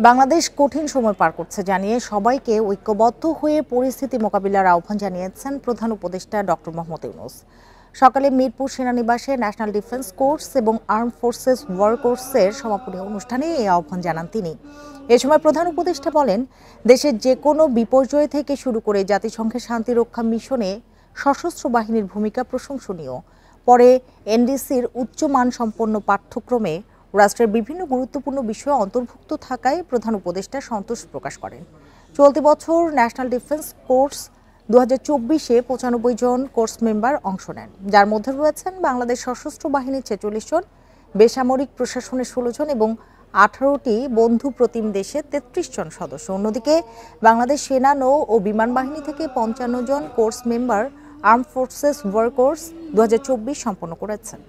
বাংলাদেশ কঠিন সময় পার করছে জানিয়ে সবাইকে ঐক্যবদ্ধ হয়ে পরিস্থিতি মোকাবিলার আহ্বান জানিয়েছেন প্রধান উপদেষ্টা ডক্টর মোহাম্মদ ইউনূস। সকালে মিরপুর সেনানিবাসে ন্যাশনাল ডিফেন্স কোর্স এবং আর্ম ফোর্সেস ওয়ার কোর্সের সমাপনী অনুষ্ঠানে এই আহ্বান জানান তিনি। এ সময় প্রধান উপদেষ্টা বলেন, দেশের যে কোনো বিপর্যয় থেকে শুরু করে জাতিসংঘের শান্তিরক্ষা মিশনে সশস্ত্র বাহিনীর ভূমিকা প্রশংসনীয়। পরে এনডিসির উচ্চমানসম্পন্ন পাঠ্যক্রমে রাষ্ট্রের বিভিন্ন গুরুত্বপূর্ণ বিষয় অন্তর্ভুক্ত থাকায় প্রধান উপদেষ্টা সন্তোষ প্রকাশ করেন। চলতি বছর ন্যাশনাল ডিফেন্স কোর্স 2024-এ 95 জন কোর্স মেম্বার অংশ নেন, যার মধ্যে রয়েছেন বাংলাদেশ সশস্ত্র বাহিনীর 46 জন, বেসামরিক প্রশাসনের 16 জন এবং 18টি বন্ধু প্রতিম দেশে 33 জন সদস্য। অন্যদিকে বাংলাদেশ সেনা, নৌ ও বিমান বাহিনী থেকে 55 জন course member armed forces war course 2024 সম্পন্ন করেছেন।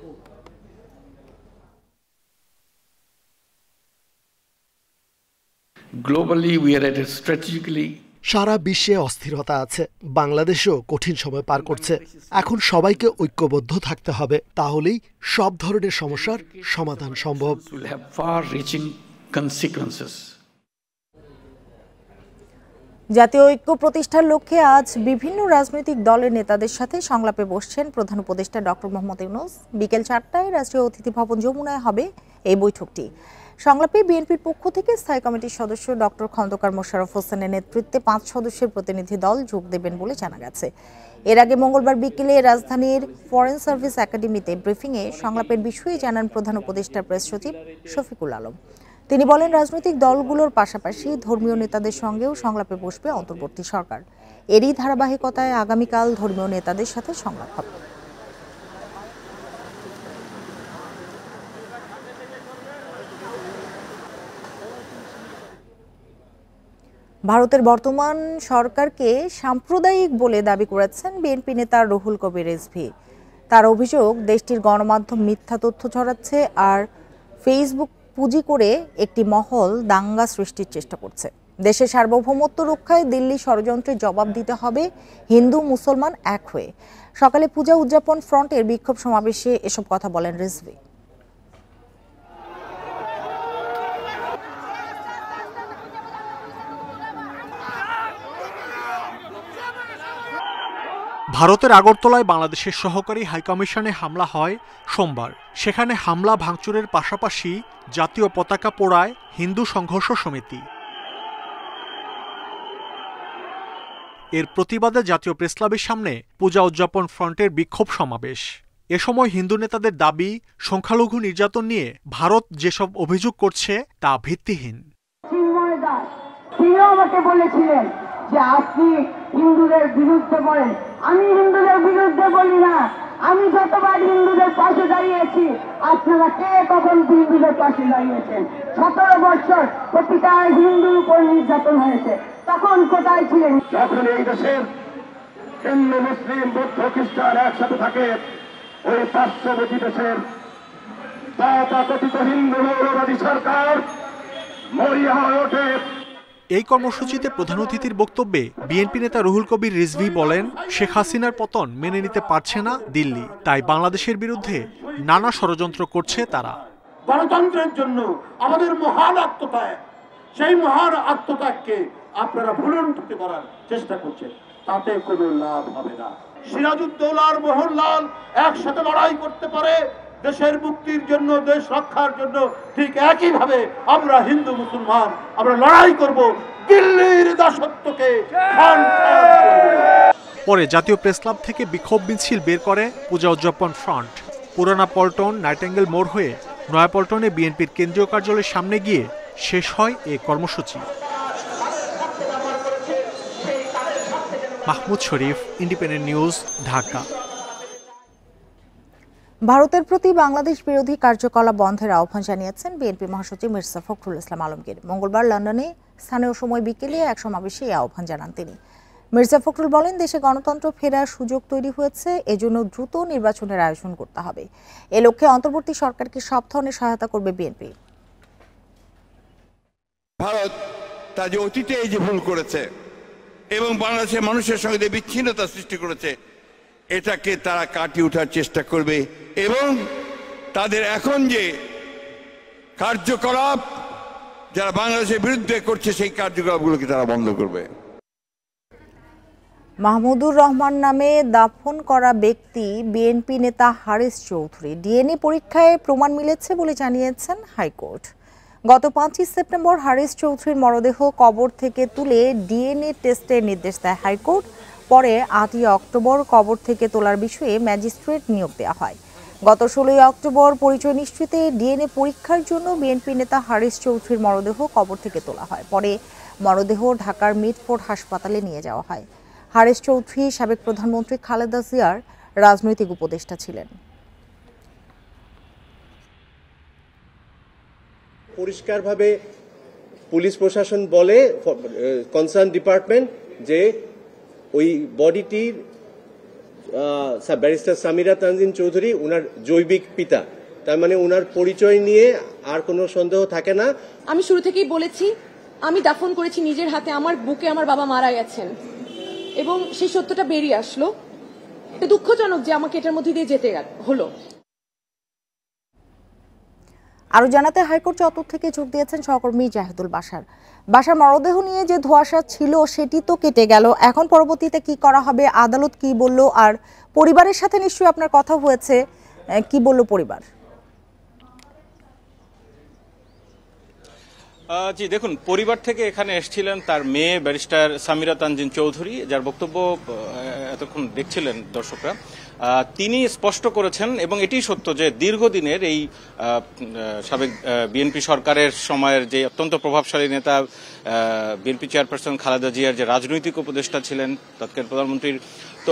Globally, we are at a strategically সারা বিশ্বে অস্থিরতা আছে, বাংলাদেশও কঠিন সময় পার করছে। এখন সবাইকে ঐক্যবদ্ধ থাকতে হবে, তাহলেই সব ধরনের সমস্যার সমাধান সম্ভব। জাতীয় ঐক্য প্রতিষ্ঠার লক্ষ্যে আজ বিভিন্ন রাজনৈতিক দলের নেতাদের সাথে সংলাপে বসছেন প্রধান উপদেষ্টা ডক্টর মোহাম্মদ ইউনূস। বিকেল 4টায় রাষ্ট্রীয় অতিথি ভবন যমুনায় হবে এই বৈঠকটি। সংলাপে বিএনপির পক্ষ থেকে স্থায়ী কমিটির সদস্য ডক্টর খন্দকার মোশাররফ হোসেনের নেতৃত্বে 5 সদস্যের প্রতিনিধি দল যোগ দেবেন বলে জানা গেছে। এর আগে মঙ্গলবার বিকেলে রাজধানীর ফরেন সার্ভিস একাডেমিতে ব্রিফিংয়ে সংলাপের বিষয়ে জানান প্রধান উপদেষ্টার প্রেস সচিব শফিকুল আলম। তিনি বলেন, রাজনৈতিক দলগুলোর পাশাপাশি ধর্মীয় নেতাদের সঙ্গেও সংলাপে বসবে অন্তর্বর্তী সরকার। এরই ধারাবাহিকতায় আগামীকাল ধর্মীয় নেতাদের সাথে সংলাপ হবে। ভারতের বর্তমান সরকারকে সাম্প্রদায়িক বলে দাবি করেছেন বিএনপি নেতা রুহুল কবির রিজভী। তার অভিযোগ, দেশটির গণমাধ্যম মিথ্যা তথ্য ছড়াচ্ছে আর ফেসবুক পুঁজি করে একটি মহল দাঙ্গা সৃষ্টির চেষ্টা করছে। দেশের সার্বভৌমত্ব রক্ষায় দিল্লি ষড়যন্ত্রের জবাব দিতে হবে হিন্দু মুসলমান এক হয়ে। সকালে পূজা উদযাপন ফ্রন্টের বিক্ষোভ সমাবেশে এসব কথা বলেন রিজভী। ভারতের আগরতলায় বাংলাদেশের সহকারী হাইকমিশনে হামলা হয় সোমবার। সেখানে হামলা ভাঙচুরের পাশাপাশি জাতীয় পতাকা পোড়ায় হিন্দু সংঘর্ষ সমিতি। এর প্রতিবাদে জাতীয় প্রেসক্লাবের সামনে পূজা উদযাপন ফ্রন্টের বিক্ষোভ সমাবেশ। এ সময় হিন্দু নেতাদের দাবি, সংখ্যালঘু নির্যাতন নিয়ে ভারত যেসব অভিযোগ করছে তা ভিত্তিহীন। আমাকে বলেছিলেন যে আপনি হিন্দুদের বিরুদ্ধে বলেন, আমি হিন্দুদের বিরুদ্ধে বলি না। আমি যতবার হিন্দুদের পাশে দাঁড়িয়েছি, আপনারা কে কখন হিন্দুদের পাশে দাঁড়িয়েছেন? 17 বছর প্রতিটা হিন্দুর উপর নির্যাতন হয়েছে, তখন কোথায় ছিলেন? যখন এই দেশের হিন্দু, মুসলিম, বৌদ্ধ, খ্রিস্টান একসাথে থাকে, ওই পার্শ্ববর্তী দেশের তথাকথিত হিন্দু মৌলবাদী সরকার মরিয়া হয়ে ওঠে। এই কর্মসূচিতে প্রধান অতিথির বক্তব্যে বিএনপি নেতা রুহুল কবির রিজভী বলেন, শেখ হাসিনার পতন মেনে নিতে পারছে না দিল্লি, তাই বাংলাদেশের বিরুদ্ধে নানা ষড়যন্ত্র করছে তারা। গণতন্ত্রের জন্য আমাদের মহান আত্মত্যাগ, সেই মহান আত্মত্যাগকে আপনারা ভুলুণ্ঠিত করার চেষ্টা করছেন, তাতে কোনো লাভ হবে না। সিরাজউদ্দৌলার মোহনলাল একসাথে লড়াই করতে পারে দেশের মুক্তির জন্য, দেশ রক্ষার জন্য, ঠিক একইভাবে আমরা হিন্দু মুসলমান আমরা লড়াই করব দিল্লির দাসত্বকে। পরে জাতীয় প্রেসক্লাব থেকে বিক্ষোভ মিছিল বের করে পূজা উদযাপন ফ্রন্ট। পুরানা পল্টন নাইটেঙ্গেল মোড় হয়ে নয়াপল্টনে বিএনপির কেন্দ্রীয় কার্যালয়ের সামনে গিয়ে শেষ হয় এ কর্মসূচি। মাহমুদ শরীফ, ইন্ডিপেন্ডেন্ট নিউজ, ঢাকা। ভারতের প্রতি বাংলাদেশ বিরোধী কার্যকলাপ বন্ধের আহ্বান জানিয়েছেন বিএনপি মহাসচিব মির্জা ফখরুল ইসলাম আলমগীর। মঙ্গলবার লন্ডনে স্থানীয় সময় বিকেলে এক সমাবেশে এই আহ্বান জানান তিনি। মির্জা ফখরুল বলেন, দেশে গণতন্ত্র ফেরার সুযোগ তৈরি হয়েছে, এজন্য দ্রুত নির্বাচনের আয়োজন করতে হবে। এ লক্ষ্যে অন্তর্বর্তী সরকারকে সব ধরনের সহায়তা করবে বিএনপি। ভারত তার যে অতীতে এই যে ভুল করেছে এবং বাংলাদেশের মানুষের সঙ্গে যে বিচ্ছিন্নতা সৃষ্টি করেছে, এটাকে তারা কাটিয়ে ওঠার চেষ্টা করবে এবং তাদের এখন যে কার্যকলাপ যারা বাংলাদেশের বিরুদ্ধে করছে সেই কার্যকলাপগুলোকে তারা বন্ধ করবে। মাহমুদুর রহমান নামে দাফন করা ব্যক্তি বিএনপি নেতা হারিস চৌধুরী। ডিএনএ পরীক্ষায় প্রমাণ মিলেছে বলে জানিয়েছেন হাইকোর্ট। গত 5 সেপ্টেম্বর হারিস চৌধুরীর মরদেহ কবর থেকে তুলে ডিএনএ টেস্টের নির্দেশ দেয় হাইকোর্ট। পরে 8 অক্টোবর কবর থেকে তোলার বিষয়ে ম্যাজিস্ট্রেট নিয়োগ দেওয়া হয়। গত 16 অক্টোবর পরিচয় নিশ্চিতে ডিএনএ পরীক্ষার জন্য বিএনপি নেতা হারিস চৌধুরীর মরদেহ কবর থেকে তোলা হয়। পরে মরদেহ ঢাকার মিটফোর্ড হাসপাতালে নিয়ে যাওয়া হয়। হারিস চৌধুরী সাবেক প্রধানমন্ত্রী খালেদা জিয়ার রাজনৈতিক উপদেষ্টা ছিলেন। পরিষ্কারভাবে পুলিশ প্রশাসন বলে, কনসার্ন ডিপার্টমেন্ট, যে ওই বডিটির ব্যারিস্টার সামিরা তানজিন চৌধুরী উনার জৈবিক পিতা, তার মানে উনার পরিচয় নিয়ে আর কোনো সন্দেহ থাকে না। আমি শুরু থেকেই বলেছি, আমি দাফন করেছি নিজের হাতে, আমার বুকে আমার বাবা মারা গেছেন এবং সেই সত্যটা বেরিয়ে আসলো। এটা দুঃখজনক যে আমাকে এটার মধ্যে দিয়ে যেতে হলো। আরো জানাতে হাইকোর্ট চত্বর থেকে যোগ দিয়েছেন সহকর্মী জাহিদুল বাশার। বাশার, মরদেহ নিয়ে যে ধোঁয়াশা ছিল সেটি তো কেটে গেল, এখন পরবর্তীতে কি করা হবে, আদালত কি বলল, আর পরিবারের সাথে নিশ্চয়ই আপনার কথা হয়েছে, কি বলল পরিবার? জি দেখুন, পরিবার থেকে এখানে এসেছিলেন তার মেয়ে ব্যারিস্টার সামিরা তানজিন চৌধুরী, যার বক্তব্য এতক্ষণ দেখছিলেন দর্শকরা। তিনি স্পষ্ট করেছেন এবং এটি সত্য যে দীর্ঘদিনের এই সাবেক বিএনপি সরকারের সময়ের যে অত্যন্ত প্রভাবশালী নেতা বিএনপি চেয়ারপারসন খালেদা জিয়ার যে রাজনৈতিক উপদেষ্টা ছিলেন তৎকালীন প্রধানমন্ত্রীর, তো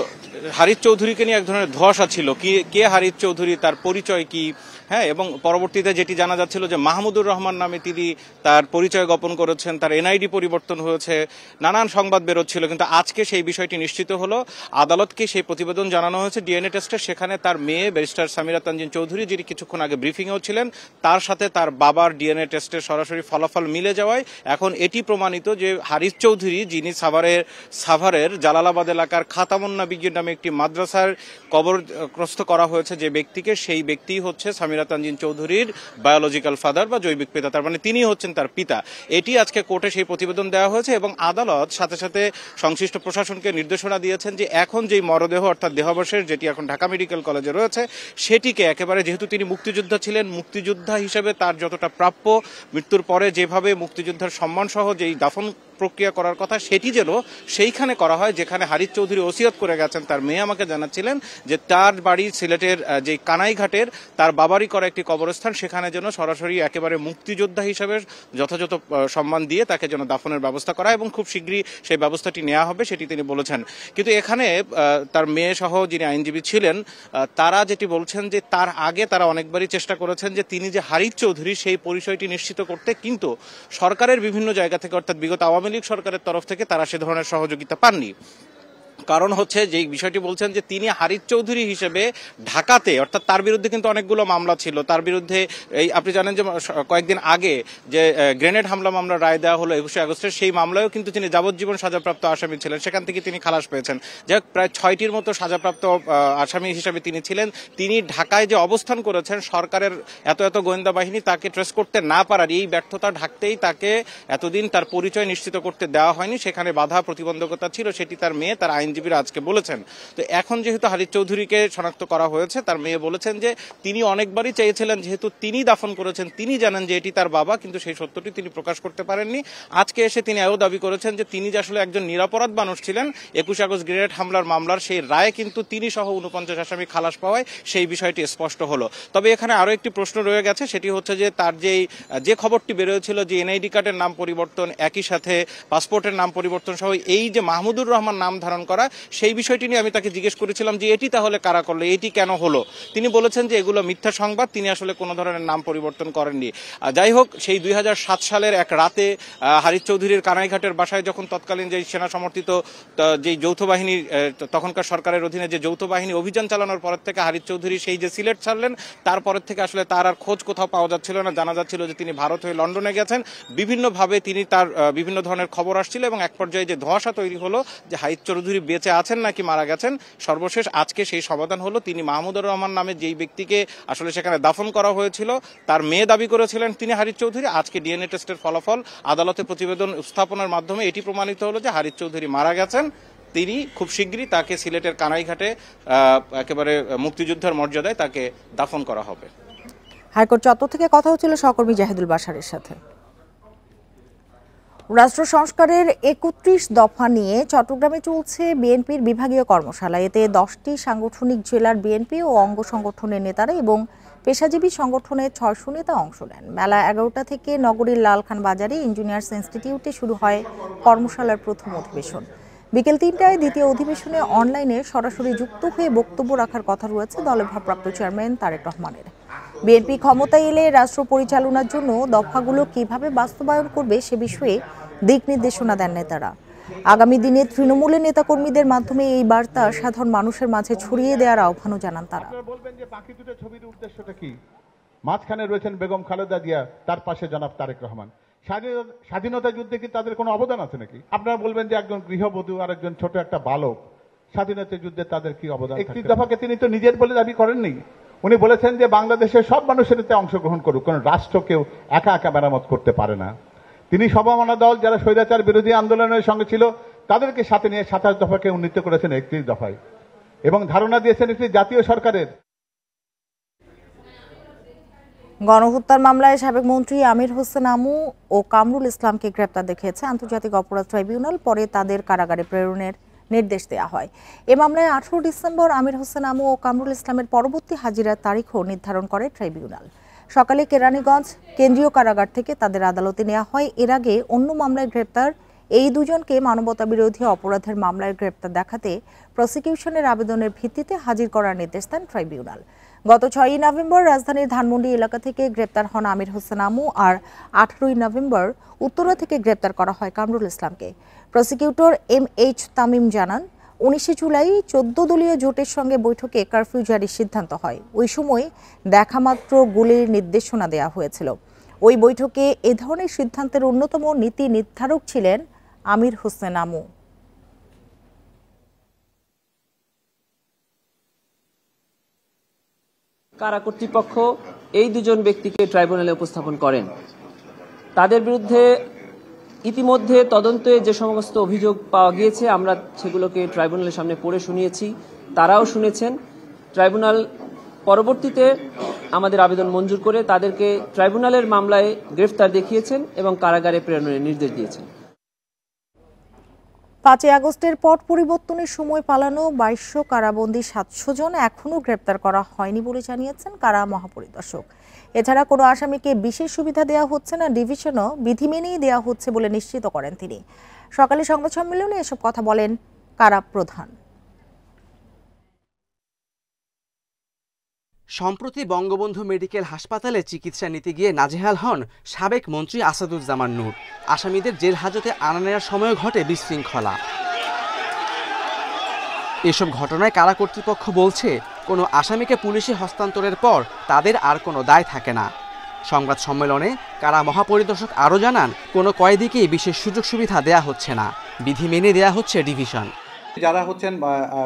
হারিস চৌধুরীকে নিয়ে এক ধরনের ধোঁয়াশা ছিল। কে হারিস চৌধুরী, তার পরিচয় কি, হ্যাঁ, এবং পরবর্তীতে যেটি জানা যাচ্ছিল যে মাহমুদুর রহমান নামে তিনি তার পরিচয় গোপন করেছেন, তার এনআইডি পরিবর্তন হয়েছে, নানান সংবাদ বেরোচ্ছিল। কিন্তু আজকে সেই বিষয়টি নিশ্চিত হলো, আদালতকে সেই প্রতিবেদন জানানো হয়েছে ডিএনএ টেস্টে। সেখানে তার মেয়ে ব্যারিস্টার সামিরা তানজিন চৌধুরী, যিনি কিছুক্ষণ আগে ব্রিফিংয়েও ছিলেন, তার সাথে তার বাবার ডিএনএ টেস্টের সরাসরি ফলাফল মিলে যাওয়ায় এখন এটি প্রমাণিত যে হারিস চৌধুরী, যিনি সাভারের জালালাবাদ এলাকার খাতামুন্নাবিগির নামে একটি মাদ্রাসার কবরগ্রস্ত করা হয়েছে যে ব্যক্তিকে, সেই ব্যক্তি হচ্ছে সামিরা তানজিন চৌধুরীর বায়োলজিক্যাল ফাদার বা জৈবিক পিতা, তার মানে তিনি হচ্ছেন তার পিতা। এটি আজকে কোর্টে সেই প্রতিবেদন দেওয়া হয়েছে এবং আদালত সাথে সাথে সংশ্লিষ্ট প্রশাসনকে নির্দেশনা দিয়েছেন যে এখন যেই মরদেহ অর্থাৎ দেহাবশেষ যেটি এখন ঢাকা মেডিকেল কলেজে রয়েছে সেটিকে একেবারে, যেহেতু তিনি মুক্তিযোদ্ধা ছিলেন, মুক্তিযোদ্ধা হিসেবে তার যতটা প্রাপ্য, মৃত্যুর পরে যেভাবে মুক্তিযোদ্ধার সম্মান সহ যেই দাফন প্রক্রিয়া করার কথা সেটি যেন সেইখানে করা হয় যেখানে হারিস চৌধুরী ওসিয়ত করে গেছেন। তার মেয়ে আমাকে জানাচ্ছিলেন যে তার বাড়ি সিলেটের যে কানাইঘাটের তার বাবারই করা একটি কবরস্থান, সেখানে যেন সরাসরি একেবারে মুক্তিযোদ্ধা হিসেবে যথাযথ সম্মান দিয়ে তাকে যেন দাফনের ব্যবস্থা করা, এবং খুব শীঘ্রই সেই ব্যবস্থাটি নেওয়া হবে সেটি তিনি বলেছেন। কিন্তু এখানে তার মেয়ে সহ যিনি আইনজীবী ছিলেন তারা যেটি বলছেন যে তার আগে তারা অনেকবারই চেষ্টা করেছেন যে তিনি যে হারিস চৌধুরী সেই পরিচয়টি নিশ্চিত করতে, কিন্তু সরকারের বিভিন্ন জায়গা থেকে অর্থাৎ বিগত আওয়ামী লীগ সরকারের তরফ থেকে তারা সে ধরনের সহযোগিতা পাননি। কারণ হচ্ছে যে বিষয়টি বলছেন যে তিনি হারিস চৌধুরী হিসেবে ঢাকাতে, অর্থাৎ তার বিরুদ্ধে কিন্তু অনেকগুলো মামলা ছিল, তার বিরুদ্ধে এই আপনি জানেন যে কয়েকদিন আগে যে গ্রেনেড হামলা মামলা রায় দেওয়া হলো 21 আগস্টের, সেই মামলায়ও কিন্তু তিনি যাবজ্জীবন সাজাপ্রাপ্ত আসামি ছিলেন, সেখান থেকে তিনি খালাস পেয়েছেন। যাই হোক, প্রায় 6টির মতো সাজাপ্রাপ্ত আসামি হিসেবে তিনি ছিলেন। তিনি ঢাকায় যে অবস্থান করেছেন, সরকারের এত গোয়েন্দা বাহিনী তাকে ট্রেস করতে না পারার এই ব্যর্থতা ঢাকতেই তাকে এতদিন তার পরিচয় নিশ্চিত করতে দেওয়া হয়নি, সেখানে বাধা প্রতিবন্ধকতা ছিল, সেটি তার মেয়ে তার আইনজীবীরা আজকে বলেছেন। তো এখন যেহেতু হারিস চৌধুরীকে শনাক্ত করা হয়েছে, তার মেয়ে বলেছেন যে তিনি অনেকবারই চেয়েছিলেন, যেহেতু তিনি দাফন করেছেন, তিনি জানেন যে এটি তার বাবা, কিন্তু সেই সত্যটি তিনি প্রকাশ করতে পারেননি। আজকে এসে তিনি এও দাবি করেছেন যে তিনি যে আসলে একজন নিরাপরাধ মানুষ ছিলেন, 21 আগস্ট গ্রেনেড হামলার মামলার সেই রায়ে কিন্তু তিনি সহ 49 আসামি খালাস পাওয়ায় সেই বিষয়টি স্পষ্ট হলো। তবে এখানে আরো একটি প্রশ্ন রয়ে গেছে, সেটি হচ্ছে যে তার যে খবরটি বেরোয়েছিল যে এনআইডি কার্ডের নাম পরিবর্তন, একই সাথে পাসপোর্টের নাম পরিবর্তন সহ এই যে মাহমুদুর রহমান নাম ধারণ করা, সেই বিষয়টি নিয়ে আমি তাকে জিজ্ঞেস করেছিলাম যে এটি তাহলে কারা করলো, এটি কেন হলো। তিনি বলেছেন যে এগুলো মিথ্যা সংবাদ, তিনি আসলে কোনো ধরনের নাম পরিবর্তন করেননি। যাই হোক, সেই 2007 সালের এক রাতে হারিস চৌধুরীর কানাইঘাটের বাসায় যখন তৎকালীন যে সেনা সমর্থিত যে যৌথ বাহিনী, তখনকার সরকারের অধীনে যে যৌথ বাহিনী অভিযান চালানোর পর থেকে হারিস চৌধুরী সেই যে সিলেট ছাড়লেন, তারপরের থেকে আসলে তার আর খোঁজ কোথাও পাওয়া যাচ্ছিল না। জানা যাচ্ছিল যে তিনি ভারত হয়ে লন্ডনে গেছেন, বিভিন্নভাবে তিনি তার বিভিন্ন ধরনের খবর আসছিল এবং এক পর্যায়ে যে ধোঁয়াশা তৈরি হলো যে হারিস চৌধুরী বেঁচে আছেন নাকি মারা গেছেন। সর্বশেষ আজকে সেই সমাধান হলো, তিনি মাহমুদুর রহমান নামে যেই ব্যক্তিকে আসলে সেখানে দাফন করা হয়েছিল তার মেয়ে দাবি করেছিলেন তিনি হারিস চৌধুরী। আজকে ডিএনএ টেস্টের ফলাফল আদালতে প্রতিবেদন উপস্থাপনের মাধ্যমে এটি প্রমাণিত হলো যে হারিস চৌধুরী মারা গেছেন। তিনি খুব শীঘ্রই তাকে সিলেটের কানাইঘাটে একেবারে মুক্তিযুদ্ধের মর্যাদায় তাকে দাফন করা হবে। হাইকোর্ট চত্বর থেকে কথা হচ্ছিল সহকর্মী জাহিদুল বাশারের সাথে। রাষ্ট্র সংস্কারের ৩১ দফা নিয়ে চট্টগ্রামে চলছে বিএনপির বিভাগীয় কর্মশালা। এতে 10টি সাংগঠনিক জেলার বিএনপি ও অঙ্গ সংগঠনের নেতারা এবং পেশাজীবী সংগঠনের 600 নেতা অংশ নেন। বেলা 11টা থেকে নগরীর লালখান বাজারে ইঞ্জিনিয়ার্স ইনস্টিটিউটে শুরু হয় কর্মশালার প্রথম অধিবেশন। বিকেল 3টায় দ্বিতীয় অধিবেশনে অনলাইনে সরাসরি যুক্ত হয়ে বক্তব্য রাখার কথা রয়েছে দলের ভারপ্রাপ্ত চেয়ারম্যান তারেক রহমানের। বিএনপি ক্ষমতায় এলে রাষ্ট্র পরিচালনার জন্য দফাগুলো কিভাবে বাস্তবায়ন করবে সে বিষয়ে দিক নির্দেশনা দেন নেতারা। আগামী দিনে তৃণমূলের নেতাকর্মীদের মাধ্যমে এই বার্তা সাধারণ মানুষের মাঝে ছড়িয়ে দেওয়ার আহ্বানও জানান তারা। বলবেন যে বাকি দুটো ছবির উদ্দেশ্যটা কি? মাঝখানে রয়েছেন বেগম খালেদা জিয়া, তার পাশে জনাব তারেক রহমান। স্বাধীনতা যুদ্ধে কি তাদের কোনো অবদান আছে নাকি? আপনারা বলবেন যে একজন গৃহবধূ আর একজন ছোট একটা বালক, স্বাধীনতা যুদ্ধে তাদের কি অবদান? 31 দফাকে তিনি তো নিজের বলে দাবি করেননি। উনি বলেছেন যে বাংলাদেশের সব মানুষের এতে অংশগ্রহণ করুক, কারণ রাষ্ট্র কেউ একা একা মেরামত করতে পারে না। তিনি সবমানা দল যারা স্বৈরাচার বিরোধী আন্দোলনের সঙ্গে ছিল তাদেরকে সাথে নিয়ে 27 দফাকে উন্নীত করেছেন 31 দফায় এবং ধারণা দিয়েছেন একটি জাতীয় সরকারের। গণহত্যার মামলায় সাবেক মন্ত্রী আমির হোসেন আমু ও কামরুল ইসলামকে গ্রেপ্তার দেখিয়েছে আন্তর্জাতিক অপরাধ ট্রাইব্যুনাল। পরে তাদের কারাগারে প্রেরণের নির্দেশ দেওয়া হয়। এ মামলায় 18 ডিসেম্বর আমির হোসেন আমু ও কামরুল ইসলামের পরবর্তী হাজিরার তারিখও নির্ধারণ করে ট্রাইব্যুনাল। সকালে কেরানীগঞ্জ কেন্দ্রীয় কারাগার থেকে তাদের আদালতে নেওয়া হয়। এর আগে অন্য মামলায় গ্রেপ্তার এই দুজনকে মানবতা বিরোধী অপরাধের মামলায় গ্রেপ্তার দেখাতে প্রসিকিউশনের আবেদনের ভিত্তিতে হাজির করার নির্দেশ দেন ট্রাইব্যুনাল। গত 6ই নভেম্বর রাজধানীর ধানমন্ডি এলাকা থেকে গ্রেপ্তার হন আমির হোসেন আমু আর 18ই নভেম্বর উত্তরা থেকে গ্রেপ্তার করা হয় কামরুল ইসলামকে। প্রসিকিউটর MH তামিম জানান, 19 জুলাই 14 দলীয় জোটের সঙ্গে বৈঠকে কারফিউ জারির সিদ্ধান্ত হয়। ওই সময় দেখামাত্র গুলির নির্দেশনা দেওয়া হয়েছিল। ওই বৈঠকে এ ধরনের সিদ্ধান্তের অন্যতম নীতি নির্ধারক ছিলেন আমির হোসেন আমু। কারা কর্তৃপক্ষ এই দুজন ব্যক্তিকে ট্রাইব্যুনালে উপস্থাপন করেন। তাদের বিরুদ্ধে ইতিমধ্যে তদন্তে যে সমস্ত অভিযোগ পাওয়া গিয়েছে আমরা সেগুলোকে ট্রাইব্যুনালের সামনে পড়ে শুনিয়েছি, তারাও শুনেছেন। ট্রাইব্যুনাল পরবর্তীতে আমাদের আবেদন মঞ্জুর করে তাদেরকে ট্রাইব্যুনালের মামলায় গ্রেফতার দেখিয়েছেন এবং কারাগারে প্রেরণের নির্দেশ দিয়েছেন। 5 আগস্টের পট পরিবর্তনের সময় পালানো 2200 কারাবন্দী 700 জন এখনও গ্রেপ্তার করা হয়নি বলে জানিয়েছেন কারা মহাপরিদর্শক। এছাড়া কোনো আসামিকে বিশেষ সুবিধা দেওয়া হচ্ছে না, ডিভিশনও বিধি মেনেই দেওয়া হচ্ছে বলে নিশ্চিত করেন তিনি। সকালে সংবাদ সম্মেলনে এসব কথা বলেন কারা প্রধান। সম্প্রতি বঙ্গবন্ধু মেডিকেল হাসপাতালে চিকিৎসা নিতে গিয়ে নাজেহাল হন সাবেক মন্ত্রী আসাদুজ্জামান নূর। আসামিদের জেল হাজতে আনা নেওয়ার সময় ঘটে বিশৃঙ্খলা। এসব ঘটনায় কারা কর্তৃপক্ষ বলছে, কোনো আসামিকে পুলিশে হস্তান্তরের পর তাদের আর কোনো দায় থাকে না। সংবাদ সম্মেলনে কারা মহাপরিদর্শক আরও জানান, কোনো কয়েদিকেই বিশেষ সুযোগ সুবিধা দেয়া হচ্ছে না, বিধি মেনে দেয়া হচ্ছে ডিভিশন। যারা হচ্ছেন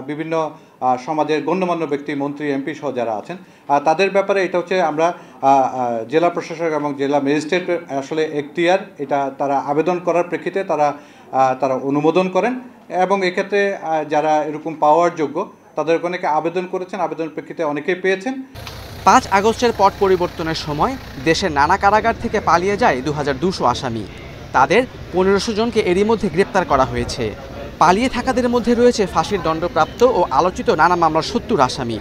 বিভিন্ন সমাজের গণ্যমান্য ব্যক্তি, মন্ত্রী, এমপি সহ যারা আছেন তাদের ব্যাপারে এটা হচ্ছে আমরা জেলা প্রশাসক এবং জেলা ম্যাজিস্ট্রেট আসলে এখতিয়ার, এটা তারা আবেদন করার প্রেক্ষিতে তারা অনুমোদন করেন এবং এক্ষেত্রে যারা এরকম পাওয়ার যোগ্য তাদের অনেকে আবেদন করেছেন, আবেদনের প্রেক্ষিতে অনেকেই পেয়েছেন। 5 আগস্টের পট পরিবর্তনের সময় দেশের নানা কারাগার থেকে পালিয়ে যায় 2200 আসামি। তাদের 1500 জনকে এরই মধ্যে গ্রেপ্তার করা হয়েছে। পালিয়ে থাকাদের মধ্যে রয়েছে ফাঁসির দণ্ডপ্রাপ্ত ও আলোচিত নানা মামলার 70 আসামি।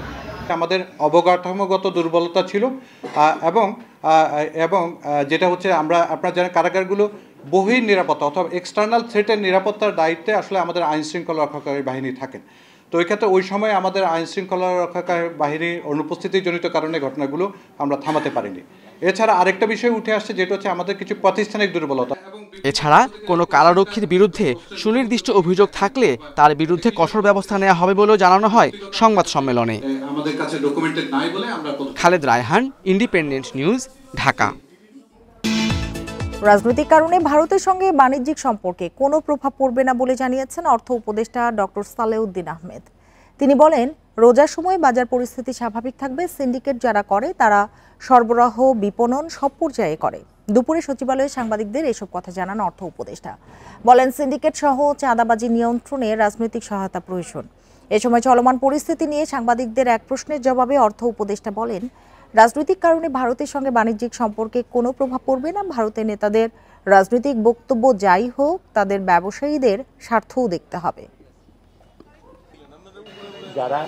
আমাদের অবকাঠামোগত দুর্বলতা ছিল এবং যেটা হচ্ছে আপনারা জানেন কারাগারগুলো বহির নিরাপত্তা অথবা এক্সটার্নাল থ্রেটের নিরাপত্তার দায়িত্বে আসলে আমাদের আইন শৃঙ্খলা রক্ষাকারী বাহিনী থাকেন। তো এই ক্ষেত্রে ওই সময় আমাদের আইন শৃঙ্খলা রক্ষাকারী বাহিনীর অনুপস্থিতিজনিত কারণে ঘটনাগুলো আমরা থামাতে পারিনি। এছাড়া আরেকটা বিষয় উঠে আসছে যেটা হচ্ছে আমাদের কিছু প্রাতিষ্ঠানিক দুর্বলতা। এছাড়া কোনো কারারক্ষীর বিরুদ্ধে সুনির্দিষ্ট অভিযোগ থাকলে তার বিরুদ্ধে কঠোর ব্যবস্থা নেওয়া হবে বলেও জানানো হয় সংবাদ সম্মেলনে। আমাদের কাছে ডকুমেন্টেড নাই বলে আমরা। Khaled Raihan, independent news, Dhaka. রাজনৈতিক কারণে ভারতের সঙ্গে বাণিজ্যিক সম্পর্কে কোনো প্রভাব পড়বে না বলে জানিয়েছেন অর্থ উপদেষ্টা ডক্টর সালেউদ্দিন আহমেদ। তিনি বলেন, রোজার সময় বাজার পরিস্থিতি স্বাভাবিক থাকবে। সিন্ডিকেট যারা করে তারা সরবরাহ বিপণন সব পর্যায়ে করে। দুপুরে সচিবালয়ে সাংবাদিকদের এসব কথা জানান অর্থ উপদেষ্টা। বলেন, সিন্ডিকেট সহ চাঁদাবাজি নিয়ন্ত্রণে রাজনৈতিক সহায়তা প্রয়োজন। এ সময় চলমান পরিস্থিতি নিয়ে সাংবাদিকদের এক প্রশ্নের জবাবে অর্থ উপদেষ্টা বলেন, রাজনৈতিক কারণে ভারতের সঙ্গে বাণিজ্যিক সম্পর্কে কোনো প্রভাব পড়বে না। ভারতের নেতাদের রাজনৈতিক বক্তব্য যাই হোক, তাদের ব্যবসায়ীদের স্বার্থও দেখতে হবে। যারা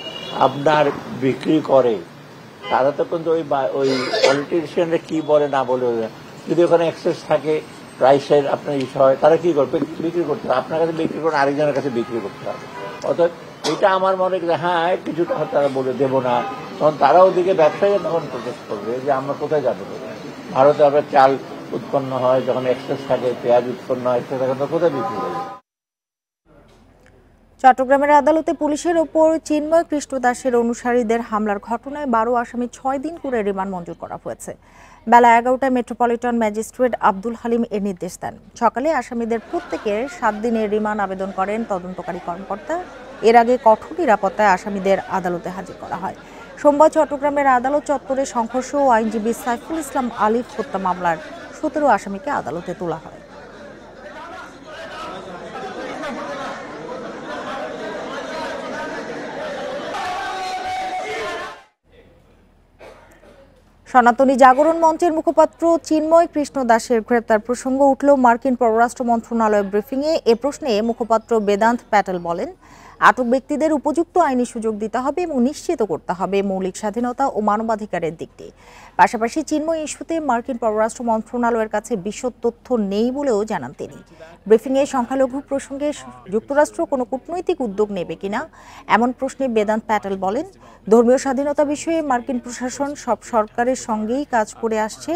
আপনার বিক্রি করে তারা তো কিন্তু ওই পলিটিশিয়ানরা কি বলে না বলে, যদি ওখানে এক্সেস থাকে প্রাইসের আপনার ইস্যু হয়, তারা কি করবে? বিক্রি করতে হবে। আপনার কাছে বিক্রি করে আরেকজনের কাছে বিক্রি করতে হবে। অর্থাৎ এটা আমার মনে হয় হ্যাঁ কিছুটা তারা বলে দেবো না, তখন তারা ওদিকে ব্যবসায়ীরা তখন প্রোটেস্ট করবে যে আমরা কোথায় যাবো। ভারতে আবার চাল উৎপন্ন হয়, যখন এক্সেস থাকে পেঁয়াজ উৎপন্ন হয়, তখন কোথায় বিক্রি করবে। চট্টগ্রামের আদালতে পুলিশের ওপর চিন্ময় কৃষ্ণ দাসের অনুসারীদের হামলার ঘটনায় 12 আসামি 6 দিন করে রিমান্ড মঞ্জুর করা হয়েছে। বেলা 11টায় মেট্রোপলিটন ম্যাজিস্ট্রেট আব্দুল হালিম এর নির্দেশ দেন। সকালে আসামিদের প্রত্যেকের 7 দিনের রিমান্ড আবেদন করেন তদন্তকারী কর্মকর্তা। এর আগে কঠোর নিরাপত্তায় আসামিদের আদালতে হাজির করা হয়। সোমবার চট্টগ্রামের আদালত চত্বরে সংঘর্ষ ও আইনজীবী সাইফুল ইসলাম আলিফ হত্যা মামলার 17 আসামিকে আদালতে তোলা হয়। সনাতনী জাগরণ মঞ্চের মুখপাত্র চিন্ময় কৃষ্ণ দাসের গ্রেপ্তার প্রসঙ্গ উঠল মার্কিন পররাষ্ট্র মন্ত্রণালয়ের ব্রিফিংয়ে। এ প্রশ্নে মুখপাত্র বেদান্ত প্যাটেল বলেন, আটক ব্যক্তিদের উপযুক্ত আইনি সুযোগ দিতে হবে এবং নিশ্চিত করতে হবে মৌলিক স্বাধীনতা ও মানবাধিকারের দিকটি। পাশাপাশি চিন্ময় ইস্যুতে মার্কিন পররাষ্ট্র মন্ত্রণালয়ের কাছে বিশদ তথ্য নেই বলেও জানান তিনি। ব্রিফিংয়ে সংখ্যালঘু প্রসঙ্গে যুক্তরাষ্ট্র কোনো কূটনৈতিক উদ্যোগ নেবে কিনা এমন প্রশ্নে বেদান্ত প্যাটেল বলেন, ধর্মীয় স্বাধীনতা বিষয়ে মার্কিন প্রশাসন সব সরকারের সঙ্গেই কাজ করে আসছে।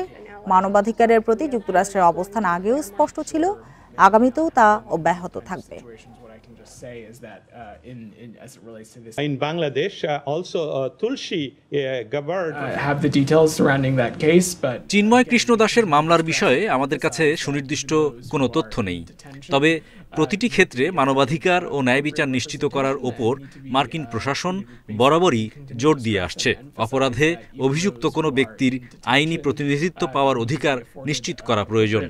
মানবাধিকারের প্রতি যুক্তরাষ্ট্রের অবস্থান আগেও স্পষ্ট ছিল, আগামীতেও তা অব্যাহত থাকবে। In Bangladesh, also Tulsi Gabbard have the details surrounding that case, but Chinmoy Krishna দাসের মামলার বিষয়ে আমাদের কাছে সুনির্দিষ্ট কোনো তথ্য নেই। তবে প্রতিটি ক্ষেত্রে মানবাধিকার ও ন্যায় বিচার নিশ্চিত করার ওপর মার্কিন প্রশাসন বরাবরই জোর দিয়ে আসছে। অপরাধে অভিযুক্ত কোনো ব্যক্তির আইনি প্রতিনিধিত্ব পাওয়ার অধিকার নিশ্চিত করা প্রয়োজন।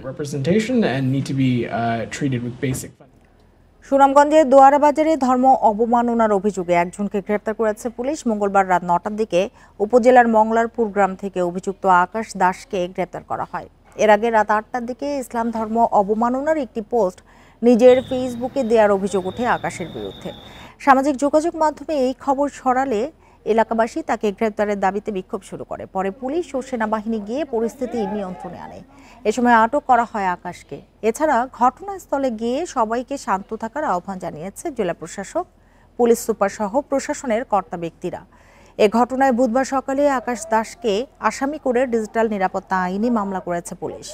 সুনামগঞ্জে দোয়ারা বাজারে ধর্ম অবমাননার অভিযোগে একজনকে গ্রেপ্তার করেছে পুলিশ। মঙ্গলবার রাত 9টার দিকে উপজেলার মংলারপুর গ্রাম থেকে অভিযুক্ত আকাশ দাসকে গ্রেপ্তার করা হয়। এর আগে রাত 8টার দিকে ইসলাম ধর্ম অবমাননার একটি পোস্ট নিজের ফেসবুকে দেওয়ার অভিযোগ ওঠে আকাশের বিরুদ্ধে। সামাজিক যোগাযোগ মাধ্যমে এই খবর ছড়ালে এলাকাবাসী তাকে গ্রেপ্তারের দাবিতে বিক্ষোভ শুরু করে। পরে পুলিশ ও সেনাবাহিনী গিয়ে পরিস্থিতি নিয়ন্ত্রণে আনে। এ সময় আটক করা হয় আকাশকে। এছাড়া ঘটনাস্থলে গিয়ে সবাইকে শান্ত থাকার আহ্বান জানিয়েছে জেলা প্রশাসক, পুলিশ সুপার সহ প্রশাসনের কর্তা ব্যক্তিরা। এ ঘটনায় বুধবার সকালে আকাশ দাসকে আসামি করে ডিজিটাল নিরাপত্তা আইনে মামলা করেছে পুলিশ।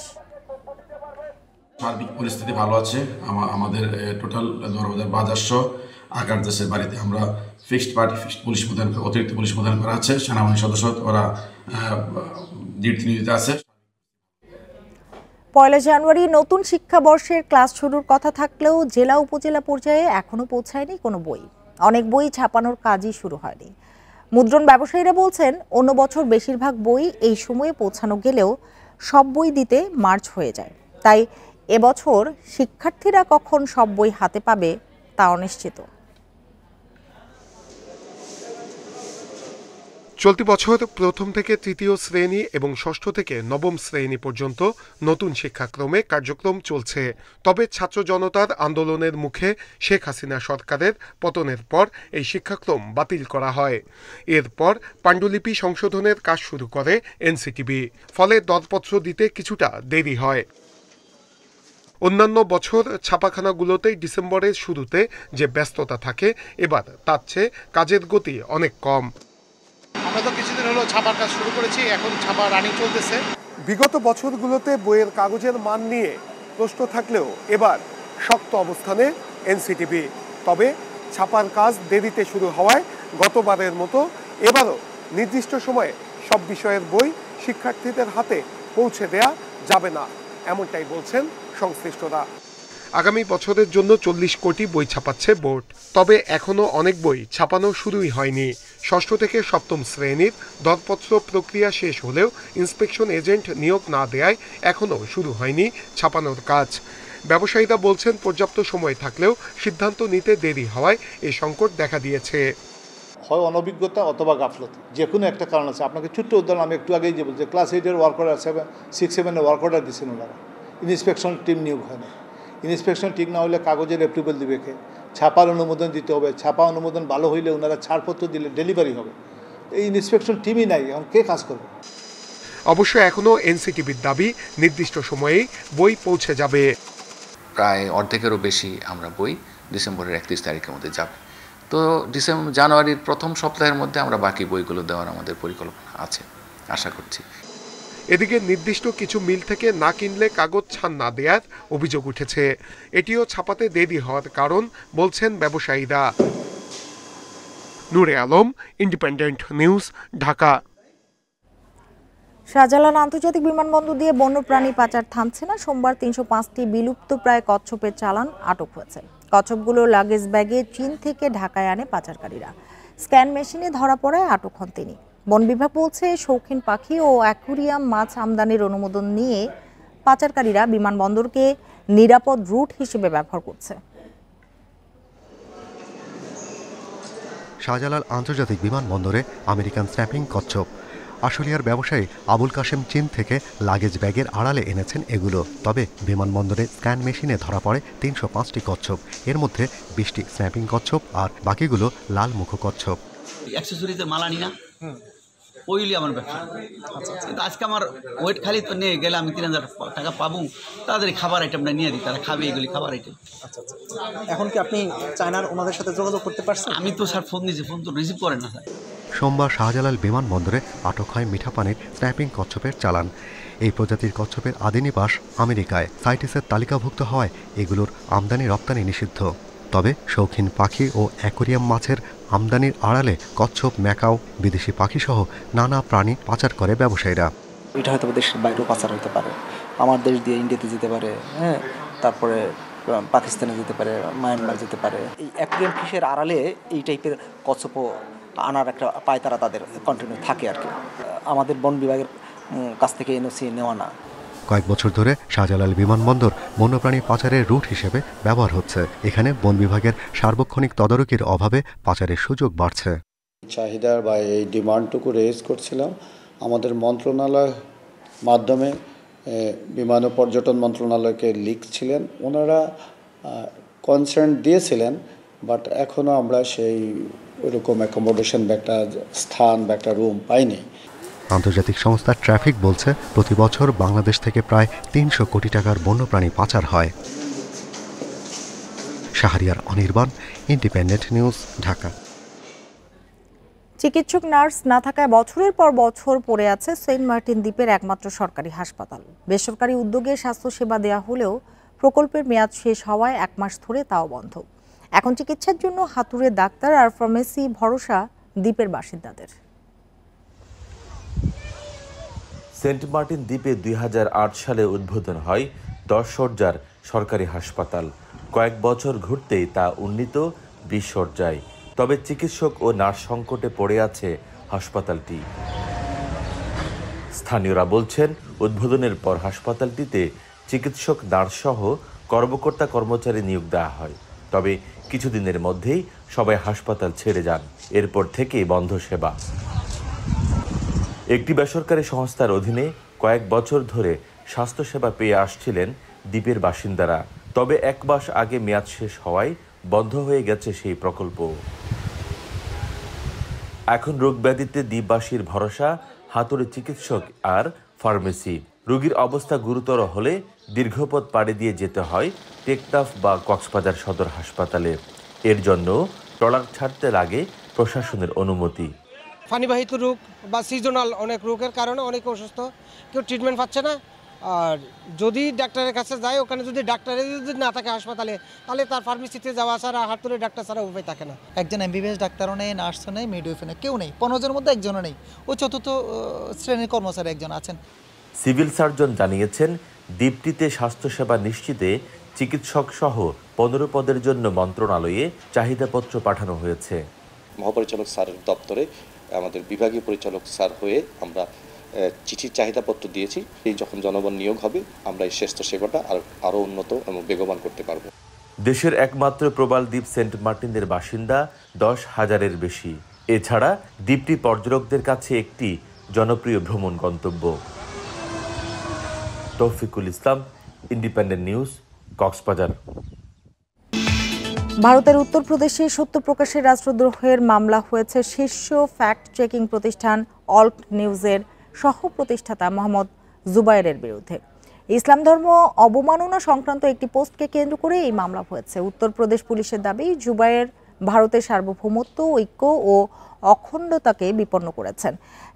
সার্বিক পরিস্থিতি ভালো আছে। আমাদের টোটাল দরবাজার বাজার সহ আকাশ দাসের বাড়িতে আমরা ফিক্সড পুলিশ প্রদান, অতিরিক্ত পুলিশ প্রদান করা আছে। সেনাবাহিনীর সদস্য ওরা ডিউটি নিয়োজিত আছে। 1 জানুয়ারি নতুন শিক্ষাবর্ষের ক্লাস শুরুর কথা থাকলেও জেলা উপজেলা পর্যায়ে এখনো পৌঁছায়নি কোনো বই। অনেক বই ছাপানোর কাজই শুরু হয়নি। মুদ্রণ ব্যবসায়ীরা বলছেন, অন্য বছর বেশিরভাগ বই এই সময়ে পৌঁছানো গেলেও সব বই দিতে মার্চ হয়ে যায়। তাই এবছর শিক্ষার্থীরা কখন সব বই হাতে পাবে তা অনিশ্চিত। চলতি বছর প্রথম থেকে তৃতীয় শ্রেণী এবং ষষ্ঠ থেকে নবম শ্রেণী পর্যন্ত নতুন শিক্ষাক্রমে কার্যক্রম চলছে। তবে ছাত্র জনতার আন্দোলনের মুখে শেখ হাসিনা সরকারের পতনের পর এই শিক্ষাক্রম বাতিল করা হয়। এরপর পাণ্ডুলিপি সংশোধনের কাজ শুরু করে এনসিটিবি। ফলে দরপত্র দিতে কিছুটা দেরি হয়। অন্যান্য বছর ছাপাখানাগুলোতেই ডিসেম্বরের শুরুতে যে ব্যস্ততা থাকে, এবার তার চেয়ে কাজের গতি অনেক কম। আমরা তো কিছুদিন হলো ছাপার কাজ শুরু করেছি, এখন ছাপা রানিং চলতেছে। বিগত বছরগুলোতে বইয়ের কাগজের মান নিয়ে প্রশ্ন থাকলেও এবার শক্ত অবস্থানে এনসিটিবি। তবে ছাপার কাজ দেরিতে শুরু হওয়ায় গতবারের মতো এবারও নির্দিষ্ট সময়ে সব বিষয়ের বই শিক্ষার্থীদের হাতে পৌঁছে দেয়া যাবে না। এমনটাই বলছেন সংশ্লিষ্টরা। আগামী বছরের জন্য 40 কোটি বই ছাপাচ্ছে বোর্ড। তবে এখনো অনেক বই ছাপানো শুরুই হয়নি। ষষ্ঠ থেকে সপ্তম শ্রেণীর দরপত্র প্রক্রিয়া শেষ হলেও ইন্সপেকশন এজেন্ট নিয়োগ না দেয়ায় এখনো শুরু হয়নি ছাপানোর কাজ। ব্যবসায়ীরা বলছেন পর্যাপ্ত সময় থাকলেও সিদ্ধান্ত নিতে দেরি হওয়ায় এই সংকট দেখা দিয়েছে। হয় অনভিজ্ঞতা অথবা গাফলতি, যে কোনো একটা কারণ আছে। আপনাকে ছোট্ট উদাহরণ আমি একটু আগেই যে বলছি, ক্লাস 8-এর ওয়ার্ক অর্ডার 6-7-এর ওয়ার্ক অর্ডার দিচ্ছেন ওনারা, ইন্সপেকশন টিম নিয়োগ হয় না। ইন্সপেকশন ঠিক না হলে কাগজের অ্যাপ্রুভাল দিবে কে, ছাপার অনুমোদন দিতে হবে, ছাপা অনুমোদন ভালো হইলে ওনারা ছাড়পত্র দিলে ডেলিভারি হবে। এই ইন্সপেকশন টিমই নাই, এখন কে কাজ করবে? অবশ্য এখনও এনসিটিবির দাবি নির্দিষ্ট সময়েই বই পৌঁছে যাবে। প্রায় অর্ধেকেরও বেশি আমরা বই ডিসেম্বরের 31 তারিখের মধ্যে যাবে। তো জানুয়ারির প্রথম সপ্তাহের মধ্যে আমরা বাকি বইগুলো দেওয়ার আমাদের পরিকল্পনা আছে, আশা করছি। এদিকে নির্দিষ্ট কিছু মিল থেকে না কিনলে কাগজ ছান না দেওয়ার অভিযোগ উঠেছে। এটিও ছাপাতে দেরি হওয়ার কারণ বলছেন ব্যবসায়ীরা। নূরে আলম, ইন্ডিপেন্ডেন্ট নিউজ, ঢাকা। শাহজালাল আন্তর্জাতিক বিমানবন্দর দিয়ে বন্যপ্রাণী পাচার থামছে না। সোমবার 305টি বিলুপ্ত প্রায় কচ্ছপের চালান আটক হয়েছে। কচ্ছপগুলো লাগেজ ব্যাগে চীন থেকে ঢাকায় আনে পাচারকারীরা। স্ক্যান মেশিনে ধরা পড়ায় আটক হন তিনি। বন বিভাগ বলছে শৌখিন পাখি ও অ্যাকুরিয়াম মাছ আমদানির অনুমোদন নিয়ে পাচারকারীরা বিমানবন্দরকে নিরাপদ রুট হিসেবে ব্যবহার করছে। শাহজালাল আন্তর্জাতিক বিমানবন্দরে আমেরিকান স্ন্যাপিং কচ্ছপ। আশুলিয়ার ব্যবসায়ী আবুল কাশেম চীন থেকে লাগেজ ব্যাগের আড়ালে এনেছেন এগুলো। তবে বিমানবন্দরে স্ক্যান মেশিনে ধরা পড়ে 305টি কচ্ছপ। এর মধ্যে 20টি স্ন্যাপিং কচ্ছপ আর বাকিগুলো লাল মুখ কচ্ছপ। অ্যাক্সেসরিজের মাল আনি না, ওইলি আমার ব্যবসা। কিন্তু আজকে আমার ওয়েট খালি তো নিয়ে গেলে আমি 3000 টাকা পাবো, তাদের খাবার আইটেমটা নিয়ে দিই, তারা খাবে এগুলি খাবার আইটেম। এখন কি আপনি চায়নার ওনাদের সাথে যোগাযোগ করতে পারছেন? আমি তো স্যার ফোন দিয়েছি, ফোন তো রিসিভ করেন না স্যার। সোমবার শাহজালাল বিমানবন্দরে আটক হয় মিঠাপানির স্ন্যাপিং কচ্ছপের চালান। এই প্রজাতির কচ্ছপের আদি নিবাস আমেরিকায়। সাইটিসের তালিকাভুক্ত হওয়ায় এগুলোর আমদানি রপ্তানি নিষিদ্ধ। তবে শৌখিন পাখি ও অ্যাকোরিয়াম মাছের আমদানির আড়ালে কচ্ছপ, ম্যাকাও, বিদেশি পাখিসহ নানা প্রাণী পাচার করে ব্যবসায়ীরা। এটা হয়তো দেশের বাইরেও পাচার হতে পারে, আমার দেশ দিয়ে ইন্ডিয়াতে যেতে পারে, হ্যাঁ, তারপরে পাকিস্তানে যেতে পারে, মায়ানমার যেতে পারে। এই অ্যাকোরিয়াম ফিশের আড়ালে এই টাইপের কচ্ছপও আনার একটা পায়তারা তাদের কন্টিনিউ থাকে আর কি। আমাদের বন বিভাগের কাছ থেকে এনওসি নেওয়া না। কয়েক বছর ধরে শাহজালাল বিমানবন্দর বন্যপ্রাণী পাচারের রুট হিসেবে ব্যবহার হচ্ছে। এখানে বন বিভাগের সার্বক্ষণিক তদারকির অভাবে পাচারের সুযোগ বাড়ছে। চাহিদা বা এই ডিমান্ডটুকু রেজ করছিলাম আমাদের মন্ত্রণালয় মাধ্যমে, বিমান ও পর্যটন মন্ত্রণালয়কে লিখছিলেন, ওনারা কনসার্ন দিয়েছিলেন, বাট এখনও আমরা সেই ওইরকম অ্যাকোমোডেশন বা একটা স্থান বা একটা রুম পাইনি। আন্তর্জাতিক সংস্থা ট্রাফিক বলছে প্রতি বছর বাংলাদেশ থেকে প্রায় 300 কোটি টাকার বন্যপ্রাণী পাচার হয়। Shahriar Anirban, independent news, Dhaka. চিকিৎসক নার্স না থাকায় বছরের পর বছর পড়ে আছে সেন্ট মার্টিন দ্বীপের একমাত্র সরকারি হাসপাতাল। বেসরকারি উদ্যোগে স্বাস্থ্যসেবা দেওয়া হলেও প্রকল্পের মেয়াদ শেষ হওয়ায় 1 মাস ধরে তাও বন্ধ। এখন চিকিৎসার জন্য হাতুড়ে ডাক্তার আর ফার্মেসি ভরসা দ্বীপের বাসিন্দাদের। সেন্ট মার্টিন দ্বীপে 2008 সালে উদ্বোধন হয় 10 শয্যার সরকারি হাসপাতাল। কয়েক বছর ঘুরতেই তা উন্নীত 20 শয্যায়। তবে চিকিৎসক ও নার্স সংকটে পড়ে আছে হাসপাতালটি। স্থানীয়রা বলছেন উদ্বোধনের পর হাসপাতালটিতে চিকিৎসক, নার্স সহ কর্মকর্তা কর্মচারী নিয়োগ দেওয়া হয়। তবে কিছুদিনের মধ্যেই সবাই হাসপাতাল ছেড়ে যান। এরপর থেকেই বন্ধ সেবা। একটি বেসরকারি সংস্থার অধীনে কয়েক বছর ধরে স্বাস্থ্যসেবা পেয়ে আসছিলেন দ্বীপের বাসিন্দারা। তবে 1 মাস আগে মেয়াদ শেষ হওয়ায় বন্ধ হয়ে গেছে সেই প্রকল্প। এখন রোগব্যাধিতে দ্বীপবাসীর ভরসা হাতুড়ে চিকিৎসক আর ফার্মেসি। রোগীর অবস্থা গুরুতর হলে দীর্ঘপথ পাড়ি দিয়ে যেতে হয় টেকনাফ বা কক্সবাজার সদর হাসপাতালে। এর জন্য ট্রলার ছাড়তে লাগে প্রশাসনের অনুমতি। পানিবাহিত রোগ বা সিজনাল অনেক রোগের কারণে অনেক অসুস্থ, কেউ ট্রিটমেন্ট পাচ্ছে না। আর যদি ডাক্তারের কাছে যায়, ওখানে যদি ডাক্তারের যদি না থাকে হাসপাতালে, তাহলে তার ফার্মেসিতে যাওয়া ছাড়া, হাতুড়ে ডাক্তার ছাড়া উপায় থাকে না। একজন এমবিবিএস ডাক্তারও নেই, নার্সও নেই, মিডওয়াইফও নেই, কেউ নেই। 15 জনের মধ্যে একজনও নেই। ও চতুর্থ শ্রেণীর কর্মচারী একজন আছেন। সিভিল সার্জন জানিয়েছেন দ্বীপটিতে স্বাস্থ্যসেবা নিশ্চিতে চিকিৎসক সহ 15 পদের জন্য মন্ত্রণালয়ে চাহিদাপত্র পাঠানো হয়েছে। মহাপরিচালক স্যারের দপ্তরে আমাদের বিভাগীয় পরিচালক স্যার হয়ে আমরা চিঠির চাহিদাপত্র দিয়েছি। এই যখন জনগণ নিয়োগ হবে আমরা এই স্বাস্থ্য সেবাটা আরও উন্নত এবং বেগবান করতে পারব। দেশের একমাত্র প্রবাল দ্বীপ সেন্ট মার্টিনের বাসিন্দা 10,000-এর বেশি। এছাড়া দ্বীপটি পর্যটকদের কাছে একটি জনপ্রিয় ভ্রমণ গন্তব্য। তৌফিকুল ইসলাম, ইন্ডিপেন্ডেন্ট নিউজ, কক্সবাজার। ভারতের উত্তরপ্রদেশে সত্য প্রকাশের রাষ্ট্রদ্রোহের মামলা হয়েছে শীর্ষ ফ্যাক্ট চেকিং প্রতিষ্ঠান অল্ট নিউজের সহ প্রতিষ্ঠাতা মোহাম্মদ জুবায়েরের বিরুদ্ধে। ইসলাম ধর্ম অবমাননা সংক্রান্ত একটি পোস্টকে কেন্দ্র করে এই মামলা হয়েছে। উত্তরপ্রদেশ পুলিশের দাবি, জুবায়ের ভারতের সার্বভৌমত্ব, ঐক্য ও অখণ্ডতাকে বিপন্ন করেছেন।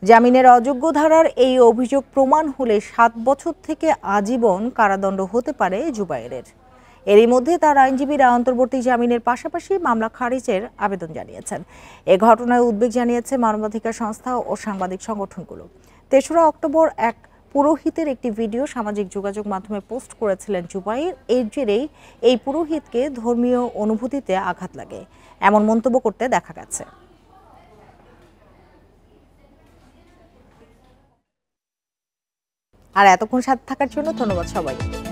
জামিনের অযোগ্য ধারার এই অভিযোগ প্রমাণ হলে 7 বছর থেকে আজীবন কারাদণ্ড হতে পারে জুবায়েরের। এরই মধ্যে তার আইনজীবীরা অন্তর্বর্তী জামিনের পাশাপাশি মামলা খারিজের আবেদন জানিয়েছেন। এ ঘটনায় উদ্বেগ জানিয়েছে মানবাধিকার সংস্থা ও সাংবাদিক সংগঠনগুলো। 3রা অক্টোবর এক পুরোহিতের একটি ভিডিও সামাজিক যোগাযোগ মাধ্যমে পোস্ট করেছিলেন জুবায়ের। এর জেরেই এই পুরোহিতকে ধর্মীয় অনুভূতিতে আঘাত লাগে এমন মন্তব্য করতে দেখা গেছে। আর এতক্ষণ সাথে থাকার জন্য ধন্যবাদ সবাইকে।